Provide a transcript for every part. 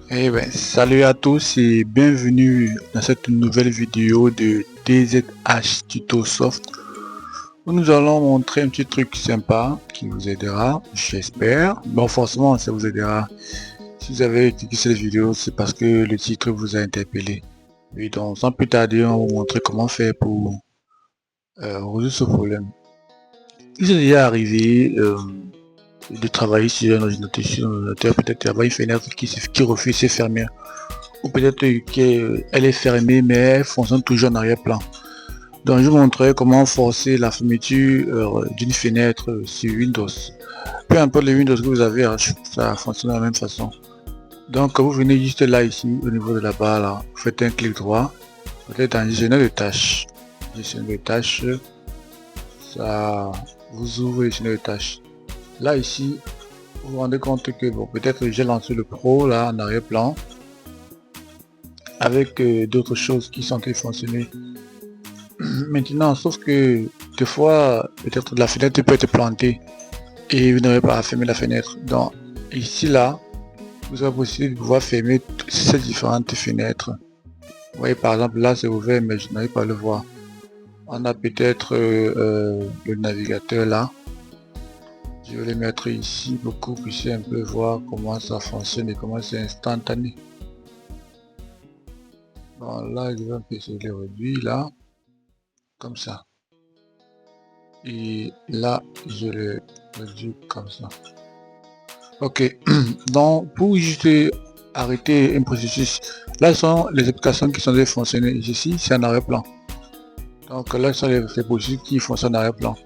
Eh ben, salut à tous et bienvenue dans cette nouvelle vidéo de DZH Tuto Soft où nous allons montrer un petit truc sympa qui vous aidera, j'espère. Bon, forcément, ça vous aidera. Si vous avez cliqué cette vidéo, c'est parce que le titre vous a interpellé. Et donc, sans plus tarder, on va vous montrer comment faire pour résoudre ce problème. Il est déjà arrivé de travailler sur un ordinateur, peut-être avoir une fenêtre qui refuse de se fermer. Ou peut-être qu'elle est fermée mais elle fonctionne toujours en arrière-plan. Donc je vous montrerai comment forcer la fermeture d'une fenêtre sur Windows. Peu importe les Windows que vous avez, ça fonctionne de la même façon. Donc vous venez juste là ici au niveau de la barre là, vous faites un clic droit, vous êtes dans gestionnaire de tâches. Gestionnaire de tâches, ça vous ouvre le gestionnaire de tâches. Là ici, vous vous rendez compte que bon, peut-être j'ai lancé le pro là en arrière-plan avec d'autres choses qui sont en train de fonctionner. Maintenant, sauf que des fois, peut-être la fenêtre peut être plantée et vous n'avez pas à fermer la fenêtre. Donc, ici, là, vous avez possibilité de pouvoir fermer toutes ces différentes fenêtres. Vous voyez, par exemple, là, c'est ouvert, mais je n'arrive pas à le voir. On a peut-être le navigateur là. Je vais le mettre ici pour que vous puissiez un peu voir comment ça fonctionne et comment c'est instantané. Bon, là, je vais un peu essayer de le réduire là, comme ça. Et là, je le réduis comme ça. Ok, donc pour juste arrêter un processus, là sont les applications qui sont déjà fonctionner. Ici, c'est en arrière-plan. Donc là, ce sont les processus qui fonctionnent en arrière-plan.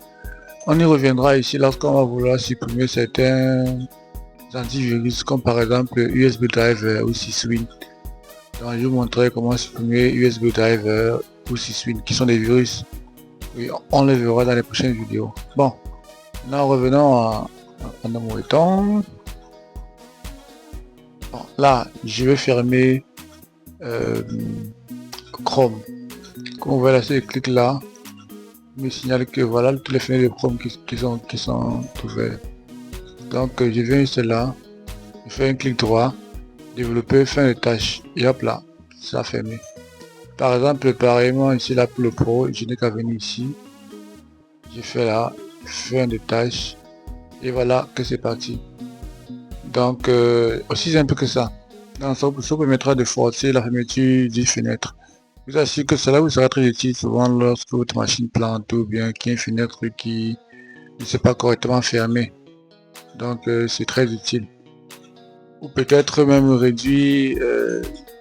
On y reviendra ici lorsqu'on va vouloir supprimer certains antivirus, comme par exemple USB Driver ou Syswin. Donc je vais vous montrer comment supprimer USB Driver ou Syswin, qui sont des virus. Oui, on les verra dans les prochaines vidéos. Bon, maintenant revenons à nos moutons. Bon, là, je vais fermer Chrome. Comme vous voyez là, ce clic là me signale que voilà toutes les fenêtres de Chrome qui sont ouvertes. Donc je viens ici là, je fais un clic droit, développer, fin de tâche, et hop là, ça a fermé. Par exemple, pareillement ici là pour le pro, je n'ai qu'à venir ici, je fais là, fin de tâche, et voilà que c'est parti. Donc aussi simple que ça. Donc ça permettra de forcer la fermeture d'une fenêtre. Je vous assure que cela vous sera très utile souvent lorsque votre machine plante ou bien qu'il y a une fenêtre qui ne s'est pas correctement fermée. Donc c'est très utile. Ou peut-être même réduire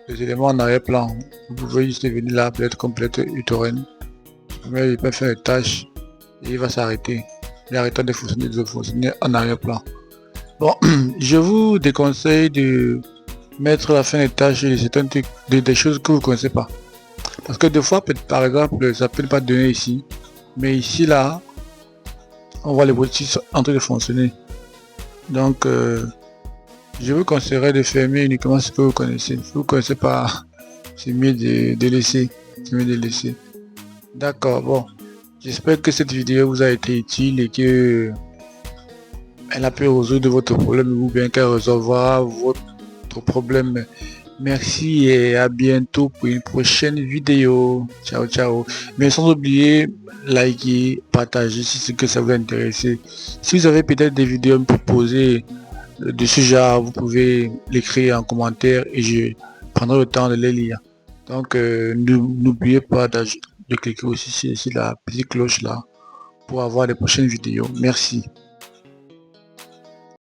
les éléments en arrière-plan. Vous pouvez juste venir là, peut-être complète uTorrent. Mais il peut faire une tâche et il va s'arrêter. Il arrêtera de fonctionner en arrière-plan. Bon, je vous déconseille de mettre la fin des tâches et certaines des choses que vous ne connaissez pas. Parce que des fois, par exemple, ça peut pas donner ici. Mais ici, là, on voit les boutiques en train de fonctionner. Donc, je vous conseillerais de fermer uniquement ce que vous connaissez. Si vous ne connaissez pas, c'est mieux de laisser. C'est mieux de laisser. D'accord, bon. J'espère que cette vidéo vous a été utile et que elle a pu résoudre votre problème ou bien qu'elle résolvera votre problème. Merci et à bientôt pour une prochaine vidéo. Ciao, ciao. Mais sans oublier, liker, partager si c'est que ça vous intéresse. Si vous avez peut-être des vidéos à me proposer de ce genre, vous pouvez l'écrire en commentaire et je prendrai le temps de les lire. Donc, n'oubliez pas de cliquer aussi sur la petite cloche là pour avoir les prochaines vidéos. Merci.